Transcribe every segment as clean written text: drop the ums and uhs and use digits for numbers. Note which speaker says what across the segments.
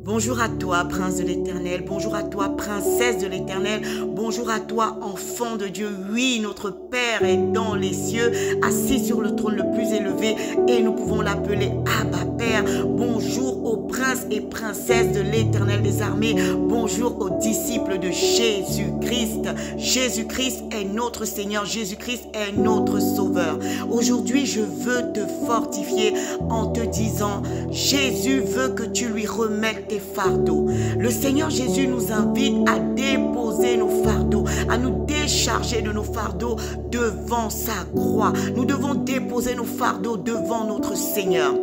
Speaker 1: Bonjour à toi, prince de l'Éternel. Bonjour à toi, princesse de l'Éternel. Bonjour à toi, enfant de Dieu. Oui, notre Père est dans les cieux, assis sur le trône le plus élevé, et nous pouvons l'appeler Abba Père. Bonjour aux princes et princesses de l'Éternel des armées. Bonjour aux disciples de Jésus-Christ. Jésus-Christ est notre Seigneur. Jésus-Christ est notre Sauveur. Aujourd'hui, je veux te fortifier en te disant, Jésus veut que tu lui remettes tes fardeaux. Le Seigneur Jésus nous invite à déposer nos fardeaux, à nous décharger de nos fardeaux devant sa croix. Nous devons déposer nos fardeaux devant notre Seigneur.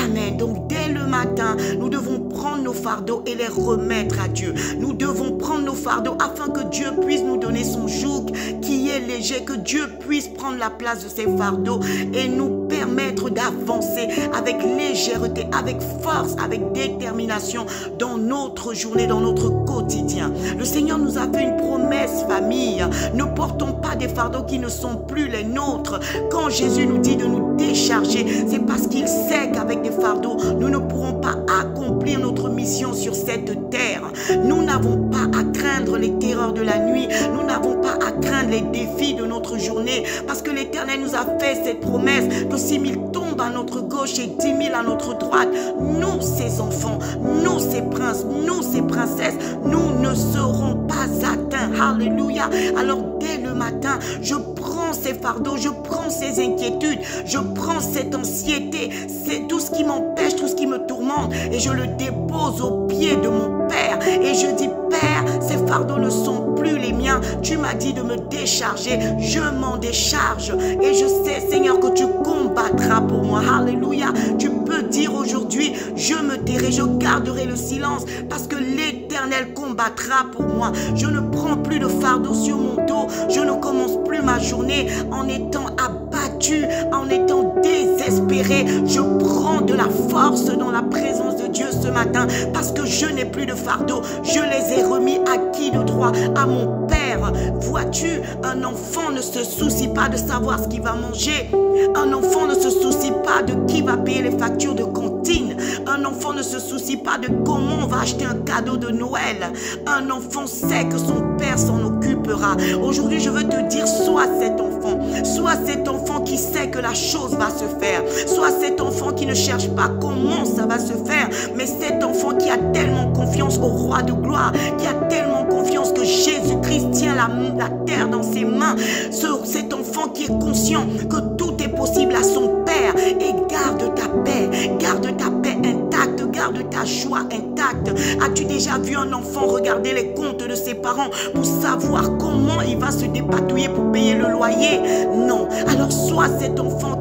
Speaker 1: Amen. Donc dès le matin, nous devons prendre nos fardeaux et les remettre à Dieu. Nous devons prendre nos fardeaux afin que Dieu puisse nous donner son joug qui est léger, que Dieu puisse prendre la place de ses fardeaux et nous permettre d'avancer avec légèreté, avec force, avec détermination dans notre journée, dans notre quotidien. Le Seigneur nous a fait une promesse, famille. Ne portons pas des fardeaux qui ne sont plus les nôtres. Quand Jésus nous dit de nous décharger, c'est parce qu'il sait qu'avec des fardeaux, nous ne pourrons pas accomplir notre mission sur cette terre. Nous n'avons pas à craindre les terreurs de la nuit. Nous n'avons pas à craindre les défis de notre journée, parce que l'Éternel nous a fait cette promesse que 6 000 tombent à notre gauche et 10 000 à notre droite, nous, ses enfants, nous, ses princes, nous, ses princesses, nous ne serons pas atteints. Alléluia. Alors dès le matin, je prends ces fardeaux, je prends ces inquiétudes, je prends cette anxiété, c'est tout ce qui m'empêche, tout ce qui me tourmente, et je le dépose aux pieds de mon Père. Et je dis, Père, ces fardeaux ne sont plus les miens. Tu m'as dit de me décharger, je m'en décharge. Et je sais, Seigneur, que tu combattras pour moi. Alléluia. Tu peux dire aujourd'hui, je me tairai, je garderai le silence, parce que l'Éternel combattra pour moi. Je ne prends plus de fardeau sur mon dos. Je ne commence plus ma journée en étant abattu, en étant désespéré. Je prends de la force dans la présence de Dieu ce matin, parce que je n'ai plus de fardeau. Je les ai remis à qui de droit? À mon Père. Vois-tu, un enfant ne se soucie pas de savoir ce qu'il va manger. Un enfant ne se soucie pas de qui va payer les factures de cantine. Un enfant ne se soucie pas de comment on va acheter un cadeau de Noël. Un enfant sait que son Père s'en occupera. Aujourd'hui, je veux te dire, sois cet enfant. Sois cet enfant qui sait que la chose va se faire. Sois cet enfant qui ne cherche pas comment ça va se faire, mais cet enfant qui a tellement confiance au roi de gloire, qui a tellement confiance que Jésus-Christ tient la terre dans ses mains. Cet enfant qui est conscient que tout est possible à son Père. Et garde ta paix intacte, garde ta joie intacte. As-tu déjà vu un enfant regarder les comptes de ses parents pour savoir comment il va se dépatouiller pour payer le loyer? Non. Alors sois cet enfant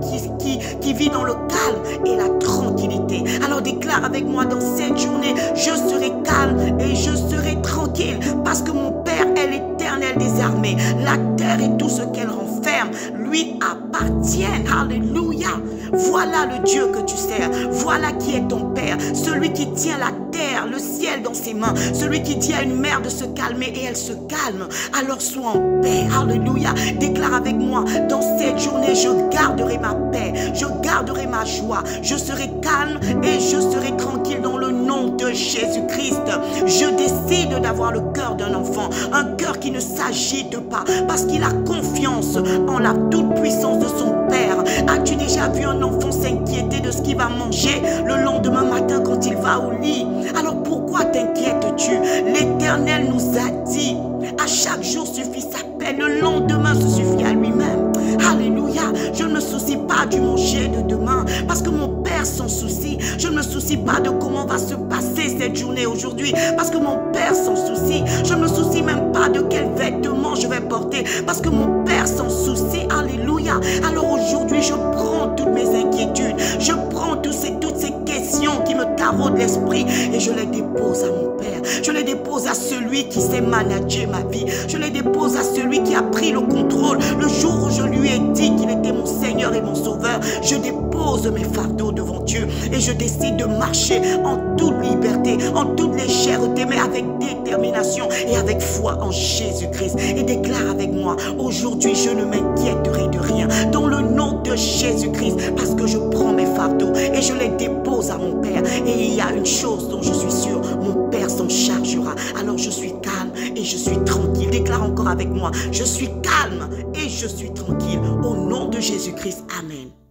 Speaker 1: qui vit dans le calme et la tranquillité. Alors déclare avec moi dans cette journée, je serai calme et je serai tranquille, parce que mon Père est l'Éternel des armées. La terre et tout ce qu'elle renferme lui appartiennent. Alléluia. Voilà le Dieu que tu sers. Voilà qui est ton Père. Celui qui tient la terre, le ciel dans ses mains. Celui qui dit à une mer de se calmer et elle se calme. Alors sois en paix. Alléluia. Déclare avec moi, dans cette journée, je garderai ma paix. Je garderai ma joie. Je serai calme et je serai tranquille dans le nom de Jésus-Christ. Je décide d'avoir le cœur d'un enfant. Un cœur qui ne s'agite pas, parce qu'il a confiance en la toute-puissance de son Père. As-tu déjà vu un enfant s'inquiéter de ce qu'il va manger le lendemain matin quand il va au lit? Alors pourquoi t'inquiètes-tu? L'Éternel nous a dit, à chaque jour suffit sa paix, le lendemain se suffit à lui-même. Alléluia. Je ne me soucie pas du manger de demain, parce que mon Père s'en soucie. Je ne me soucie pas de comment va se passer cette journée aujourd'hui, parce que mon Père s'en soucie. Je ne me soucie même pas de quels vêtements je vais porter, parce que mon Père s'en soucie. Alléluia. Alors aujourd'hui, je prends toutes mes inquiétudes, je prends toutes ces questions qui me taraudent l'esprit, et je les dépose à mon Père. Je les dépose à celui qui sait manager ma vie. Je les dépose à celui qui a pris le contrôle. Le jour où je lui ai dit qu'il était mon Seigneur et mon Sauveur, je dépose mes fardeaux devant Dieu et je décide de marcher en toute liberté, en toute légèreté, mais avec détermination et avec foi en Jésus-Christ. Et déclare avec moi, aujourd'hui je ne m'inquiéterai de rien, dans le nom de Jésus-Christ, parce que je prends mes fardeaux et je les dépose à mon Père. Et il y a une chose dont je suis sûre, mon alors je suis calme et je suis tranquille. Déclare encore avec moi, je suis calme et je suis tranquille. Au nom de Jésus-Christ, amen.